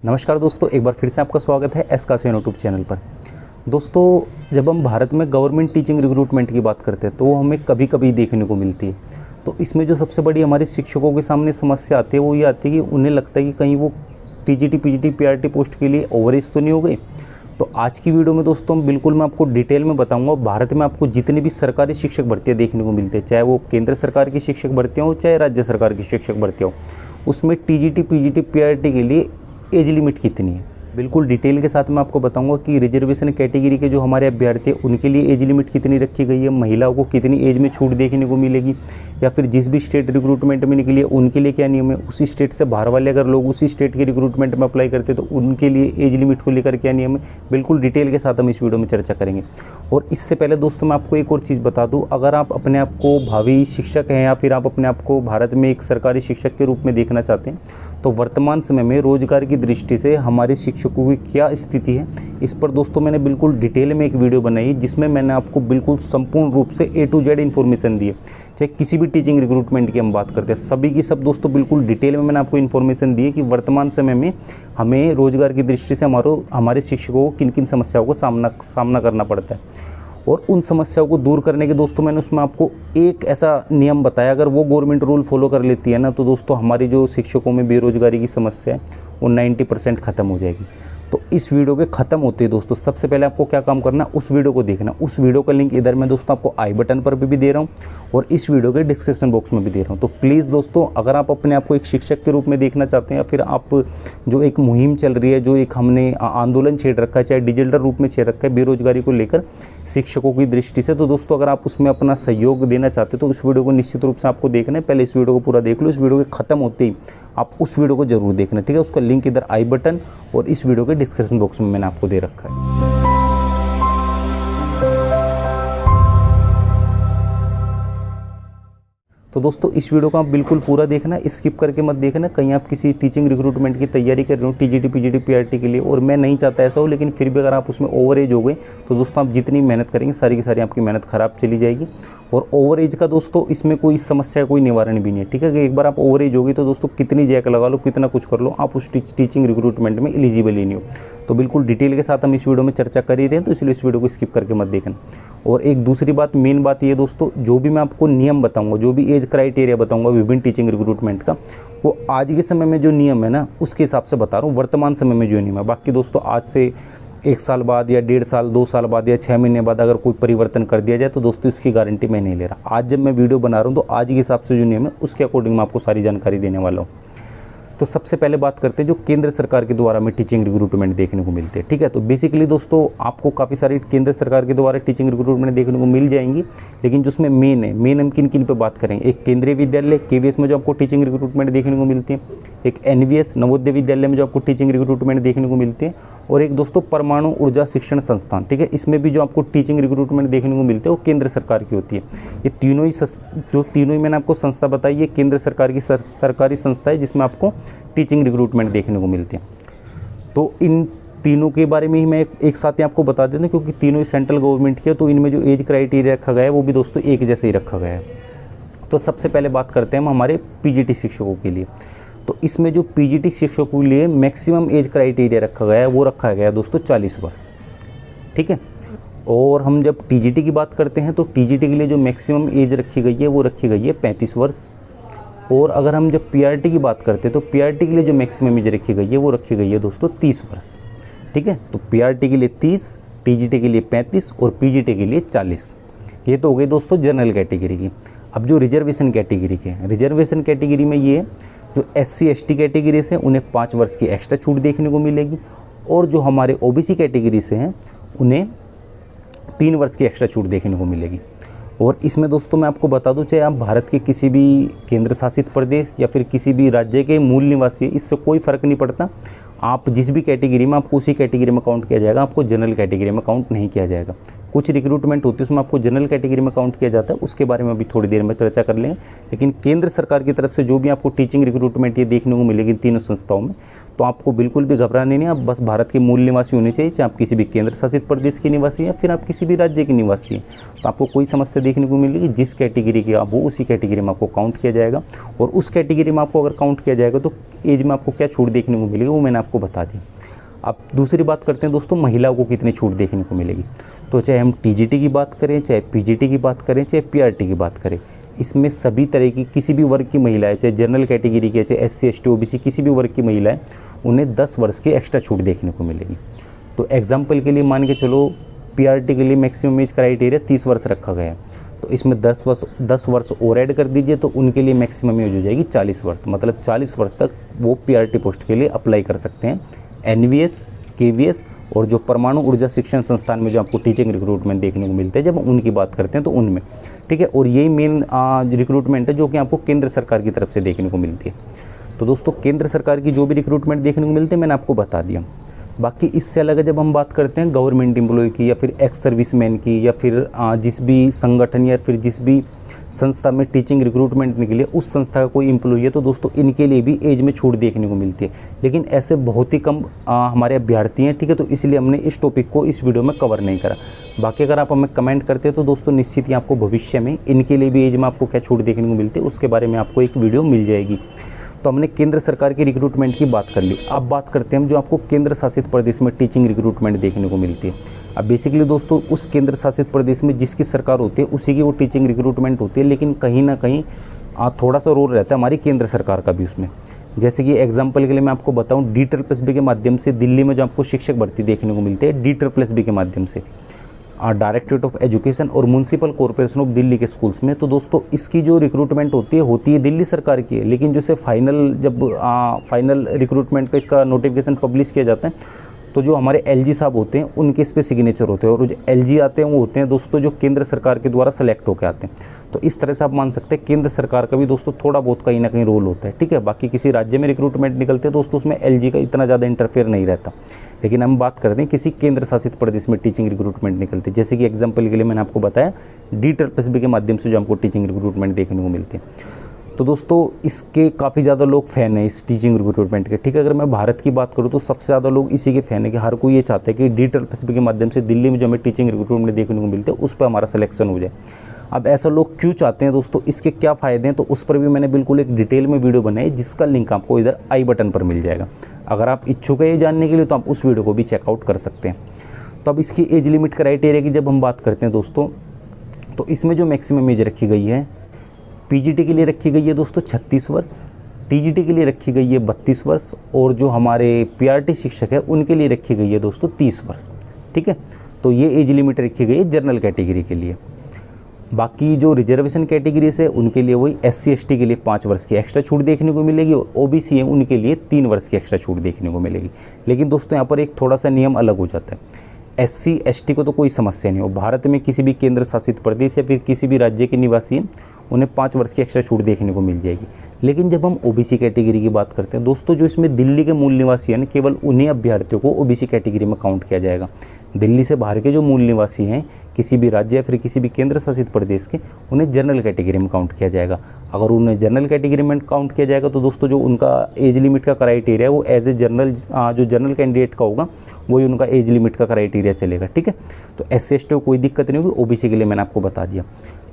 नमस्कार दोस्तों, एक बार फिर से आपका स्वागत है एस कासियन यूट्यूब चैनल पर। दोस्तों, जब हम भारत में गवर्नमेंट टीचिंग रिक्रूटमेंट की बात करते हैं तो वो हमें कभी कभी देखने को मिलती है। तो इसमें जो सबसे बड़ी हमारे शिक्षकों के सामने समस्या आती है वो ये आती है कि उन्हें लगता है कि कहीं वो टीजीटी पीजीटी पीआरटी पोस्ट के लिए ओवरेज तो नहीं हो गए। तो आज की वीडियो में दोस्तों बिल्कुल मैं आपको डिटेल में बताऊंगा भारत में आपको जितनी भी सरकारी शिक्षक भर्तियाँ देखने को मिलती है, चाहे वो केंद्र सरकार की शिक्षक भर्तियाँ हो चाहे राज्य सरकार की शिक्षक भर्तियाँ हो, उसमें टीजीटी पीजीटी पीआरटी के लिए एज लिमिट कितनी है। बिल्कुल डिटेल के साथ मैं आपको बताऊंगा कि रिजर्वेशन कैटेगरी के जो हमारे अभ्यर्थी हैं उनके लिए एज लिमिट कितनी रखी गई है, महिलाओं को कितनी एज में छूट देखने को मिलेगी, या फिर जिस भी स्टेट रिक्रूटमेंट में निकली है उनके लिए क्या नियम है, उसी स्टेट से बाहर वाले अगर लोग उसी स्टेट के रिक्रूटमेंट में अप्लाई करते हैं तो उनके लिए एज लिमिट को लेकर क्या नियम है, बिल्कुल डिटेल के साथ हम इस वीडियो में चर्चा करेंगे। और इससे पहले दोस्तों मैं आपको एक और चीज़ बता दूँ, अगर आप अपने आप को भावी शिक्षक हैं या फिर आप अपने आप को भारत में एक सरकारी शिक्षक के रूप में देखना चाहते हैं तो वर्तमान समय में रोजगार की दृष्टि से हमारे शिक्षकों की क्या स्थिति है, इस पर दोस्तों मैंने बिल्कुल डिटेल में एक वीडियो बनाई है जिसमें मैंने आपको बिल्कुल संपूर्ण रूप से A to Z इन्फॉर्मेशन दी है। चाहे किसी भी टीचिंग रिक्रूटमेंट की हम बात करते हैं, सभी की सब दोस्तों बिल्कुल डिटेल में मैंने आपको इन्फॉर्मेशन दी है कि वर्तमान समय में हमें रोजगार की दृष्टि से हमारे शिक्षकों को किन किन समस्याओं का सामना करना पड़ता है और उन समस्याओं को दूर करने के दोस्तों मैंने उसमें आपको एक ऐसा नियम बताया, अगर वो गवर्नमेंट रूल फॉलो कर लेती है ना तो दोस्तों हमारी जो शिक्षकों में बेरोजगारी की समस्या है वो 90% ख़त्म हो जाएगी। तो इस वीडियो के ख़त्म होते ही दोस्तों सबसे पहले आपको क्या काम करना है, उस वीडियो को देखना। उस वीडियो का लिंक इधर मैं दोस्तों आपको आई बटन पर भी दे रहा हूँ और इस वीडियो के डिस्क्रिप्शन बॉक्स में भी दे रहा हूँ। तो प्लीज़ दोस्तों, अगर आप अपने आप को एक शिक्षक के रूप में देखना चाहते हैं या फिर आप जो एक मुहिम चल रही है, जो एक हमने आंदोलन छेड़ रखा है, चाहे डिजिटल रूप में छेड़ रखा है बेरोजगारी को लेकर शिक्षकों की दृष्टि से, तो दोस्तों अगर आप उसमें अपना सहयोग देना चाहते हो तो इस वीडियो को निश्चित रूप से आपको देखना है। पहले इस वीडियो को पूरा देख लो, इस वीडियो के ख़त्म होते ही आप उस वीडियो को जरूर देखना, ठीक है। उसका लिंक इधर आई बटन और इस वीडियो के डिस्क्रिप्शन बॉक्स में मैंने आपको दे रखा है। तो दोस्तों इस वीडियो को आप बिल्कुल पूरा देखना, स्किप करके मत देखना। कहीं आप किसी टीचिंग रिक्रूटमेंट की तैयारी कर रहे हो टीजीटी पीजीटी पीआरटी के लिए, और मैं नहीं चाहता ऐसा हो, लेकिन फिर भी अगर आप उसमें ओवर एज हो गए तो दोस्तों आप जितनी मेहनत करेंगे सारी की सारी आपकी मेहनत ख़राब चली जाएगी। और ओवर एज का दोस्तों इसमें कोई समस्या का कोई निवारण भी नहीं है, ठीक है। कि एक बार आप ओवर एज हो गई तो दोस्तों कितनी जैक लगा लो, कितना कुछ कर लो, आप उस टीचिंग रिक्रूटमेंट में एलिजिबल ही नहीं हो। तो बिल्कुल डिटेल के साथ हम इस वीडियो में चर्चा कर ही रहे हैं, तो इसलिए इस वीडियो को स्किप करके मत देखना। और एक दूसरी बात, मेन बात ये दोस्तों, जो भी मैं आपको नियम बताऊंगा, जो भी एज क्राइटेरिया बताऊंगा विभिन्न टीचिंग रिक्रूटमेंट का, वो आज के समय में जो नियम है ना उसके हिसाब से बता रहा हूँ, वर्तमान समय में जो नियम है। बाकी दोस्तों आज से 1 साल बाद या 1.5 साल 2 साल बाद या 6 महीने बाद अगर कोई परिवर्तन कर दिया जाए तो दोस्तों इसकी गारंटी मैं नहीं ले रहा। आज जब मैं वीडियो बना रहा हूँ तो आज के हिसाब से जो नियम है उसके अकॉर्डिंग मैं आपको सारी जानकारी देने वाला हूँ। तो सबसे पहले बात करते हैं जो केंद्र सरकार के द्वारा में टीचिंग रिक्रूटमेंट देखने को मिलते हैं, ठीक है। तो बेसिकली दोस्तों आपको काफ़ी सारी केंद्र सरकार के द्वारा टीचिंग रिक्रूटमेंट देखने को मिल जाएंगी, लेकिन जो उसमें मेन हम किन किन पे बात करेंगे। एक केंद्रीय विद्यालय KVS में जो आपको टीचिंग रिक्रूटमेंट देखने को मिलती है, एक NVS नवोदय विद्यालय में जो आपको टीचिंग रिक्रूटमेंट देखने को मिलती है, और एक दोस्तों परमाणु ऊर्जा शिक्षण संस्थान, ठीक है। इसमें भी जो आपको टीचिंग रिक्रूटमेंट देखने को मिलते हैं वो केंद्र सरकार की होती है। ये तीनों ही मैंने आपको संस्था बताई है, केंद्र सरकार की सरकारी संस्था है जिसमें आपको टीचिंग रिक्रूटमेंट देखने को मिलते हैं। तो इन तीनों के बारे में ही मैं एक साथ ही आपको बता देता हूँ, क्योंकि तीनों ही सेंट्रल गवर्नमेंट की है, तो इनमें जो एज क्राइटेरिया रखा गया है वो भी दोस्तों एक जैसे ही रखा गया है। तो सबसे पहले बात करते हैं हम हमारे पीजीटी शिक्षकों के लिए। तो इसमें जो पीजीटी शिक्षकों के लिए मैक्सिमम एज क्राइटेरिया रखा गया है वो रखा गया है दोस्तों 40 वर्ष, ठीक है। और हम जब टीजीटी की बात करते हैं तो टीजीटी के लिए जो मैक्सिमम एज रखी गई है वो रखी गई है 35 वर्ष। और अगर हम जब पीआरटी की बात करते हैं तो पीआरटी के लिए जो मैक्सिमम एज रखी गई है वो रखी गई है दोस्तों 30 वर्ष, ठीक है। तो पीआरटी के लिए 30, टीजीटी के लिए 35 और पीजीटी के लिए 40। ये तो हो गई दोस्तों जनरल कैटेगरी की। अब जो रिजर्वेशन कैटेगरी के हैं, रिजर्वेशन कैटेगरी में ये जो SC ST कैटेगरी से उन्हें 5 वर्ष की एक्स्ट्रा छूट देखने को मिलेगी, और जो हमारे OBC कैटेगरी से हैं उन्हें 3 वर्ष की एक्स्ट्रा छूट देखने को मिलेगी। और इसमें दोस्तों मैं आपको बता दूं, चाहे आप भारत के किसी भी केंद्र शासित प्रदेश या फिर किसी भी राज्य के मूल निवासी, इससे कोई फ़र्क नहीं पड़ता। आप जिस भी कैटेगरी में, आपको उसी कैटेगरी में काउंट किया जाएगा, आपको जनरल कैटेगरी में काउंट नहीं किया जाएगा। कुछ रिक्रूटमेंट होती है उसमें आपको जनरल कैटेगरी में काउंट किया जाता है, उसके बारे में अभी थोड़ी देर में चर्चा कर लेंगे। लेकिन केंद्र सरकार की तरफ से जो भी आपको टीचिंग रिक्रूटमेंट ये देखने को मिलेगी तीनों संस्थाओं में, तो आपको बिल्कुल भी घबराने नहीं, आप बस भारत के मूल निवासी होने चाहिए, चाहे आप किसी भी केंद्र शासित प्रदेश के निवासी हैं फिर आप किसी भी राज्य के निवासी हैं, तो आपको कोई समस्या देखने को मिलेगी। जिस कैटेगरी के आप वो उसी कैटेगरी में आपको काउंट किया जाएगा, और उस कैटेगरी में आपको अगर काउंट किया जाएगा तो एज में आपको क्या छूट देखने को मिलेगी वो मैंने आपको बता दी। अब दूसरी बात करते हैं दोस्तों, महिलाओं को कितनी छूट देखने को मिलेगी। तो चाहे हम टीजीटी की बात करें, चाहे पीजीटी की बात करें, चाहे पीआरटी की बात करें, इसमें सभी तरह की किसी भी वर्ग की महिलाएं, चाहे जनरल कैटेगरी के, चाहे एससी एसटी ओबीसी किसी भी वर्ग की महिलाएं, उन्हें 10 वर्ष की एक्स्ट्रा छूट देखने को मिलेगी। तो एग्जाम्पल के लिए मान के चलो पीआरटी के लिए मैक्सिमम एज क्राइटेरिया 30 वर्ष रखा गया है, तो इसमें 10 वर्ष और ऐड कर दीजिए तो उनके लिए मैक्सिमम एज हो जाएगी 40 वर्ष। मतलब 40 वर्ष तक वो पीआरटी पोस्ट के लिए अप्लाई कर सकते हैं। एनवीएस, केवीएस और जो परमाणु ऊर्जा शिक्षण संस्थान में जो आपको टीचिंग रिक्रूटमेंट देखने को मिलते हैं, जब हम उनकी बात करते हैं तो उनमें, ठीक है। और यही मेन रिक्रूटमेंट है जो कि आपको केंद्र सरकार की तरफ से देखने को मिलती है। तो दोस्तों केंद्र सरकार की जो भी रिक्रूटमेंट देखने को मिलती है मैंने आपको बता दिया। बाकी इससे अलग जब हम बात करते हैं गवर्नमेंट एम्प्लॉय की, या फिर एक्स सर्विसमैन की, या फिर जिस भी संगठन या फिर जिस भी संस्था में टीचिंग रिक्रूटमेंट के लिए उस संस्था का कोई एम्प्लॉय है, तो दोस्तों इनके लिए भी एज में छूट देखने को मिलती है। लेकिन ऐसे बहुत ही कम हमारे अभ्यर्थी हैं, ठीक है, तो इसलिए हमने इस टॉपिक को इस वीडियो में कवर नहीं करा। बाकी अगर आप हमें कमेंट करते हैं तो दोस्तों निश्चित ही आपको भविष्य में इनके लिए भी एज में आपको क्या छूट देखने को मिलती है उसके बारे में आपको एक वीडियो मिल जाएगी। तो हमने केंद्र सरकार की रिक्रूटमेंट की बात कर ली। अब बात करते हैं हम जो आपको केंद्र शासित प्रदेश में टीचिंग रिक्रूटमेंट देखने को मिलती है। अब बेसिकली दोस्तों उस केंद्र शासित प्रदेश में जिसकी सरकार होती है उसी की वो टीचिंग रिक्रूटमेंट होती है, लेकिन कहीं ना कहीं थोड़ा सा रोल रहता है हमारी केंद्र सरकार का भी उसमें। जैसे कि एग्जाम्पल के लिए मैं आपको बताऊँ, DSSB के माध्यम से दिल्ली में जो आपको शिक्षक भर्ती देखने को मिलती है, DSSB के माध्यम से डायरेक्टरेट ऑफ एजुकेशन और म्यूनसिपल कॉर्पोरेशन ऑफ दिल्ली के स्कूल्स में, तो दोस्तों इसकी जो रिक्रूटमेंट होती है दिल्ली सरकार की है। लेकिन जैसे फाइनल रिक्रूटमेंट का इसका नोटिफिकेशन पब्लिश किया जाता है तो जो हमारे एलजी साहब होते हैं उनके इस पर सिग्नेचर होते हैं, और जो एलजी आते हैं वो होते हैं दोस्तों जो केंद्र सरकार के द्वारा सेलेक्ट होकर आते हैं। तो इस तरह से आप मान सकते हैं केंद्र सरकार का भी दोस्तों थोड़ा बहुत कहीं ना कहीं रोल होता है, ठीक है। बाकी किसी राज्य में रिक्रूटमेंट निकलते हैं दोस्तों उसमें एलजी का इतना ज़्यादा इंटरफेयर नहीं रहता। लेकिन हम बात करते हैं किसी केंद्र शासित प्रदेश में टीचिंग रिक्रूटमेंट निकलती है, जैसे कि एग्जाम्पल के लिए मैंने आपको बताया DSSB के माध्यम से जो हमको टीचिंग रिक्रूटमेंट देखने को मिलती है। तो दोस्तों इसके काफ़ी ज़्यादा लोग फ़ैन हैं इस टीचिंग रिक्रूटमेंट के, ठीक है। अगर मैं भारत की बात करूँ तो सबसे ज़्यादा लोग इसी के फ़ैन है कि हर कोई ये चाहता है कि DSSB के माध्यम से दिल्ली में जो हमें टीचिंग रिक्रूटमेंट देखने को मिलते हैं उस पर हमारा सिलेक्शन हो जाए। अब ऐसा लोग क्यों चाहते हैं दोस्तों, इसके क्या फ़ायदे हैं, तो उस पर भी मैंने बिल्कुल एक डिटेल में वीडियो बनाई जिसका लिंक आपको इधर आई बटन पर मिल जाएगा। अगर आप इच्छुक है ये जानने के लिए तो आप उस वीडियो को भी चेकआउट कर सकते हैं। तो अब इसकी एज लिमिट क्राइटेरिया की जब हम बात करते हैं दोस्तों, तो इसमें जो मैक्सिमम एज रखी गई है पीजीटी के लिए रखी गई है दोस्तों 36 वर्ष, टीजीटी के लिए रखी गई है 32 वर्ष, और जो हमारे पीआरटी शिक्षक है उनके लिए रखी गई है दोस्तों 30 वर्ष, ठीक है। तो ये एज लिमिट रखी गई है जनरल कैटेगरी के लिए। बाकी जो रिजर्वेशन कैटेगरी है उनके लिए वही SC ST के लिए 5 वर्ष की एक्स्ट्रा छूट देखने को मिलेगी, और OBC है उनके लिए 3 वर्ष की एक्स्ट्रा छूट देखने को मिलेगी। लेकिन दोस्तों यहाँ पर एक थोड़ा सा नियम अलग हो जाता है। SC ST को तो कोई समस्या नहीं हो, भारत में किसी भी केंद्र शासित प्रदेश या फिर किसी भी राज्य के निवासी हैं उन्हें 5 वर्ष की एक्स्ट्रा छूट देखने को मिल जाएगी। लेकिन जब हम OBC कैटेगरी की बात करते हैं दोस्तों, जो इसमें दिल्ली के मूल निवासी हैं केवल उन्हीं अभ्यर्थियों को OBC कैटेगरी में काउंट किया जाएगा। दिल्ली से बाहर के जो मूल निवासी हैं किसी भी राज्य या फिर किसी भी केंद्र शासित प्रदेश के, उन्हें जनरल कैटेगरी में काउंट किया जाएगा। अगर उन्हें जनरल कैटेगरी में काउंट किया जाएगा तो दोस्तों जो उनका एज लिमिट का क्राइटेरिया है वो एज ए जनरल जो जनरल कैंडिडेट का होगा वही उनका एज लिमिट का क्राइटेरिया चलेगा, ठीक है। तो SC ST को कोई दिक्कत नहीं होगी, OBC के लिए मैंने आपको बता दिया।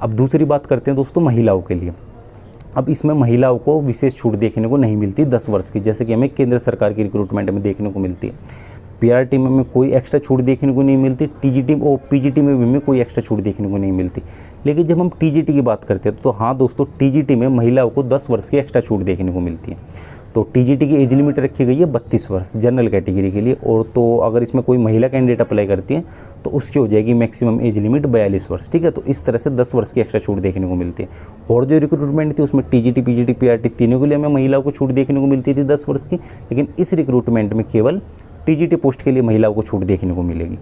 अब दूसरी बात करते हैं दोस्तों महिलाओं के लिए। अब इसमें महिलाओं को विशेष छूट देखने को नहीं मिलती 10 वर्ष की, जैसे कि हमें केंद्र सरकार की रिक्रूटमेंट में देखने को मिलती है। पीआरटी में हमें कोई एक्स्ट्रा छूट देखने को नहीं मिलती, टीजीटी और पीजीटी में भी हमें कोई एक्स्ट्रा छूट देखने को नहीं मिलती। लेकिन जब हम टीजीटी की बात करते हैं तो हाँ दोस्तों, टीजीटी में महिलाओं को 10 वर्ष की एक्स्ट्रा छूट देखने को मिलती है। तो टीजीटी की एज लिमिट रखी गई है 32 वर्ष जनरल कैटेगरी के लिए, और तो अगर इसमें कोई महिला कैंडिडेट अप्लाई करती है तो उसकी हो जाएगी मैक्सिमम एज लिमिट 42 वर्ष, ठीक है। तो इस तरह से 10 वर्ष की एक्स्ट्रा छूट देखने को मिलती है। और जो रिक्रूटमेंट थी उसमें टीजीटी पीजीटी पीआरटी तीनों के लिए हमें महिलाओं को छूट देखने को मिलती थी 10 वर्ष की, लेकिन इस रिक्रूटमेंट में केवल टीजीटी पोस्ट के लिए महिलाओं को छूट देखने को मिलेगी।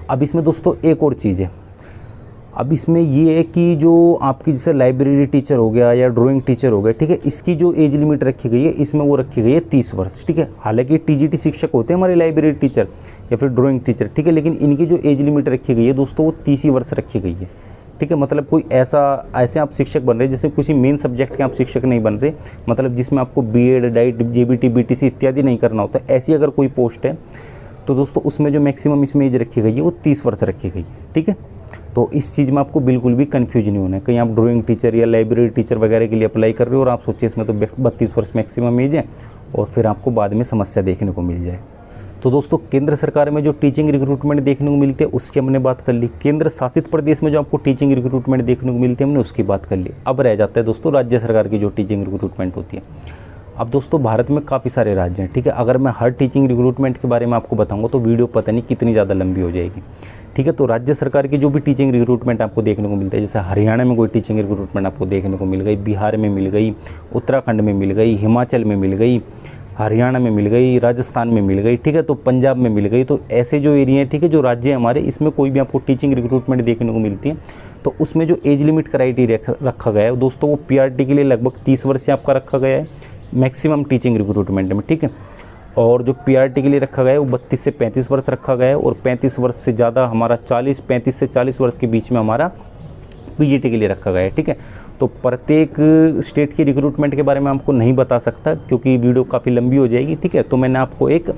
अब इसमें दोस्तों एक और चीज़ है, अब इसमें ये है कि जो आपकी जैसे लाइब्रेरी टीचर हो गया या ड्राइंग टीचर हो गया, ठीक है, इसकी जो एज लिमिट रखी गई है इसमें वो रखी गई है 30 वर्ष, ठीक है। हालांकि टीजीटी शिक्षक होते हैं हमारे लाइब्रेरी टीचर या फिर ड्राइंग टीचर, ठीक है, लेकिन इनकी जो एज लिमिट रखी गई है दोस्तों वो 30 ही वर्ष रखी गई है, ठीक है। मतलब कोई ऐसे आप शिक्षक बन रहे हैं जैसे किसी मेन सब्जेक्ट के आप शिक्षक नहीं बन रहे, मतलब जिसमें आपको बीएड, डाइट, जेबीटी, बीटीसी इत्यादि नहीं करना होता, ऐसी अगर कोई पोस्ट है तो दोस्तों उसमें जो मैक्सिमम इसमें एज रखी गई है वो 30 वर्ष रखी गई है, ठीक है। तो इस चीज़ में आपको बिल्कुल भी कन्फ्यूज नहीं होना है। कहीं आप ड्राइंग टीचर या लाइब्रेरी टीचर वगैरह के लिए अप्लाई कर रहे हो और आप सोचिए इसमें तो 32 वर्ष मैक्सिमम एज है और फिर आपको बाद में समस्या देखने को मिल जाए। तो दोस्तों केंद्र सरकार में जो टीचिंग रिक्रूटमेंट देखने को मिलते हैं उसकी हमने बात कर ली। केंद्र शासित प्रदेश में जो आपको टीचिंग रिक्रूटमेंट देखने को मिलते हैं हमने उसकी बात कर ली। अब रह जाता है दोस्तों राज्य सरकार की जो टीचिंग रिक्रूटमेंट होती है। अब दोस्तों भारत में काफ़ी सारे राज्य हैं, ठीक है। अगर मैं हर टीचिंग रिक्रूटमेंट के बारे में आपको बताऊंगा तो वीडियो पता नहीं कितनी ज़्यादा लंबी हो जाएगी, ठीक है। तो राज्य सरकार की जो भी टीचिंग रिक्रूटमेंट आपको देखने को मिलता है, जैसे हरियाणा में कोई टीचिंग रिक्रूटमेंट आपको देखने को मिल गई, बिहार में मिल गई, उत्तराखंड में मिल गई, हिमाचल में मिल गई, हरियाणा में मिल गई, राजस्थान में मिल गई, ठीक है, तो पंजाब में मिल गई। तो ऐसे जो एरिया हैं, ठीक है, जो राज्य हैं हमारे, इसमें कोई भी आपको टीचिंग रिक्रूटमेंट देखने को मिलती है तो उसमें जो एज लिमिट क्राइटेरिया रखा गया है दोस्तों वो पीआरटी के लिए लगभग 30 वर्ष से आपका रखा गया है मैक्सिमम टीचिंग रिक्रूटमेंट में, ठीक है। और जो पीआरटी के लिए रखा गया है वो 32 से 35 वर्ष रखा गया है और 35 वर्ष से ज़्यादा हमारा 35 से 40 वर्ष के बीच में हमारा पीजीटी के लिए रखा गया है, ठीक है। तो प्रत्येक स्टेट की रिक्रूटमेंट के बारे में आपको नहीं बता सकता क्योंकि वीडियो काफ़ी लंबी हो जाएगी, ठीक है। तो मैंने आपको एक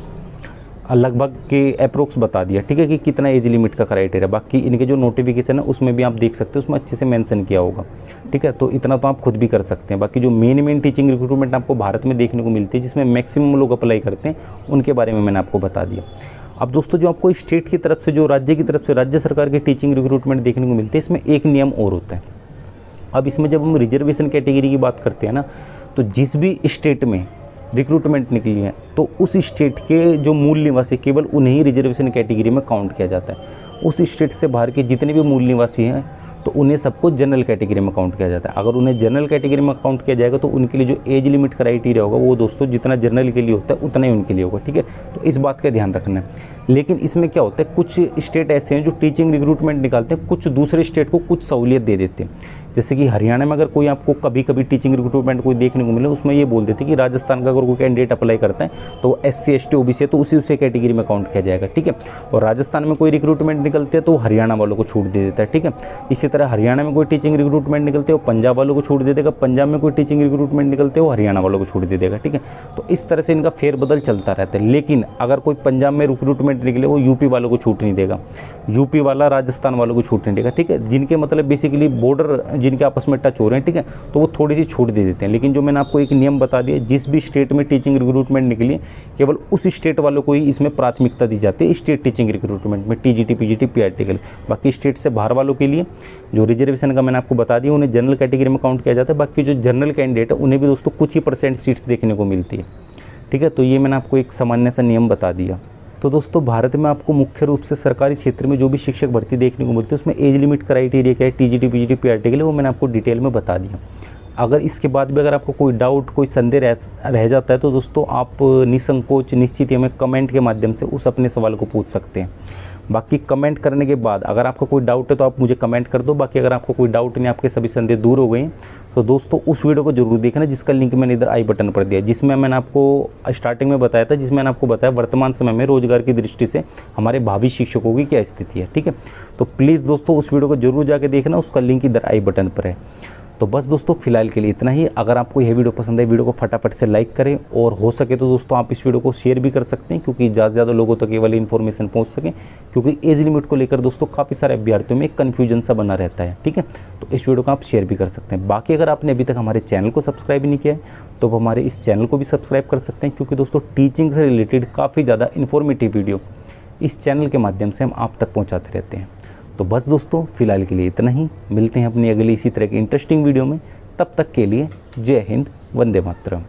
लगभग के अप्रोक्स बता दिया, ठीक है, कि कितना एज लिमिट का क्राइटेरिया। बाकी इनके जो नोटिफिकेशन है उसमें भी आप देख सकते हो, उसमें अच्छे से मेंशन किया होगा, ठीक है। तो इतना तो आप खुद भी कर सकते हैं। बाकी जो मेन टीचिंग रिक्रूटमेंट आपको भारत में देखने को मिलती है जिसमें मैक्सिमम लोग अप्लाई करते हैं उनके बारे में मैंने आपको बता दिया। अब दोस्तों जो आपको स्टेट की तरफ से, जो राज्य की तरफ से, राज्य सरकार की टीचिंग रिक्रूटमेंट देखने को मिलती है, इसमें एक नियम और होता है। अब इसमें जब हम रिजर्वेशन कैटेगरी की बात करते हैं ना, तो जिस भी स्टेट में रिक्रूटमेंट निकली है तो उस स्टेट के जो मूल निवासी, केवल उन्हें ही रिजर्वेशन कैटेगरी में काउंट किया जाता है। उस स्टेट से बाहर के जितने भी मूल निवासी हैं तो उन्हें सबको जनरल कैटेगरी में काउंट किया जाता है। अगर उन्हें जनरल कैटेगरी में काउंट किया जाएगा तो उनके लिए जो एज लिमिट क्राइटेरिया होगा वो दोस्तों जितना जनरल के लिए होता है उतना ही उनके लिए होगा, ठीक है। तो इस बात का ध्यान रखना है। लेकिन इसमें क्या होता है, कुछ स्टेट ऐसे हैं जो टीचिंग रिक्रूटमेंट निकालते हैं, कुछ दूसरे स्टेट को कुछ सहूलियत दे देते हैं। जैसे कि हरियाणा में अगर कोई आपको कभी कभी टीचिंग रिक्रूटमेंट कोई देखने को मिले उसमें ये बोल देते हैं कि राजस्थान का अगर कोई कैंडिडेट अप्लाई करता है तो वो SC ST OBC है तो उसी कैटेगरी में काउंट किया जाएगा, ठीक है। और राजस्थान में कोई रिक्रूटमेंट निकलते हैं तो हरियाणा वालों को छूट दे देता है, ठीक है। इसी तरह हरियाणा में कोई टीचिंग रिक्रूटमेंट निकलते हो पंजाब वालों को छूट दे देगा, पंजाब में कोई टीचिंग रिक्रूटमेंट निकलते हो हरियाणा वालों को छूट दे देगा, ठीक है। तो इस तरह से इनका फेरबदल चलता रहता है। लेकिन अगर कोई पंजाब में रिक्रूटमेंट निकले वो यूपी वालों को छूट नहीं देगा, यूपी वाला राजस्थान वालों को छूट नहीं देगा, ठीक है। जिनके मतलब बेसिकली बॉर्डर जिनके आपस में टच हो रहे हैं, ठीक है, तो वो थोड़ी सी छूट दे देते हैं। लेकिन जो मैंने आपको एक नियम बता दिया, जिस भी स्टेट में टीचिंग रिक्रूटमेंट निकली केवल उस स्टेट वालों को ही इसमें प्राथमिकता दी जाती है स्टेट टीचिंग रिक्रूटमेंट में, TGT PGT PRT के लिए। बाकी स्टेट से बाहर वालों के लिए जो रिजर्वेशन का मैंने आपको बता दिया उन्हें जनरल कैटेगरी में काउंट किया जाता है। बाकी जो जनरल कैंडिडेट है उन्हें भी दोस्तों कुछ ही % सीट्स देखने को मिलती है, ठीक है। तो ये मैंने आपको एक सामान्य सा नियम बता दिया। तो दोस्तों भारत में आपको मुख्य रूप से सरकारी क्षेत्र में जो भी शिक्षक भर्ती देखने को मिलती है उसमें एज लिमिट क्राइटेरिया क्या है TGT PGT PRT के लिए वो मैंने आपको डिटेल में बता दिया। अगर इसके बाद भी अगर आपको कोई डाउट, कोई संदेह रह जाता है तो दोस्तों आप निसंकोच निश्चित ही हमें कमेंट के माध्यम से उस अपने सवाल को पूछ सकते हैं। बाकी कमेंट करने के बाद अगर आपका कोई डाउट है तो आप मुझे कमेंट कर दो। बाकी अगर आपको कोई डाउट नहीं, आपके सभी संदेह दूर हो गए तो दोस्तों उस वीडियो को जरूर देखना जिसका लिंक मैंने इधर आई बटन पर दिया, जिसमें मैंने आपको स्टार्टिंग में बताया था, जिसमें मैंने आपको बताया वर्तमान समय में रोजगार की दृष्टि से हमारे भावी शिक्षकों की क्या स्थिति है, ठीक है। तो प्लीज़ दोस्तों उस वीडियो को जरूर जाके देखना, उसका लिंक इधर आई बटन पर है। तो बस दोस्तों फिलहाल के लिए इतना ही। अगर आपको यह वीडियो पसंद है वीडियो को फटाफट से लाइक करें और हो सके तो दोस्तों आप इस वीडियो को शेयर भी कर सकते हैं क्योंकि ज़्यादा से ज़्यादा लोगों तक केवल इन्फॉर्मेशन पहुंच सके, क्योंकि एज लिमिट को लेकर दोस्तों काफ़ी सारे अभ्यर्थियों में एक कन्फ्यूजन सा बना रहता है, ठीक है। तो इस वीडियो को आप शेयर भी कर सकते हैं। बाकी अगर आपने अभी तक हमारे चैनल को सब्सक्राइब नहीं किया है तो आप हमारे इस चैनल को भी सब्सक्राइब कर सकते हैं क्योंकि दोस्तों टीचिंग से रिलेटेड काफ़ी ज़्यादा इन्फॉर्मेटिव वीडियो इस चैनल के माध्यम से हम आप तक पहुँचाते रहते हैं। तो बस दोस्तों फिलहाल के लिए इतना ही, मिलते हैं अपनी अगली इसी तरह की इंटरेस्टिंग वीडियो में। तब तक के लिए जय हिंद, वंदे मातरम।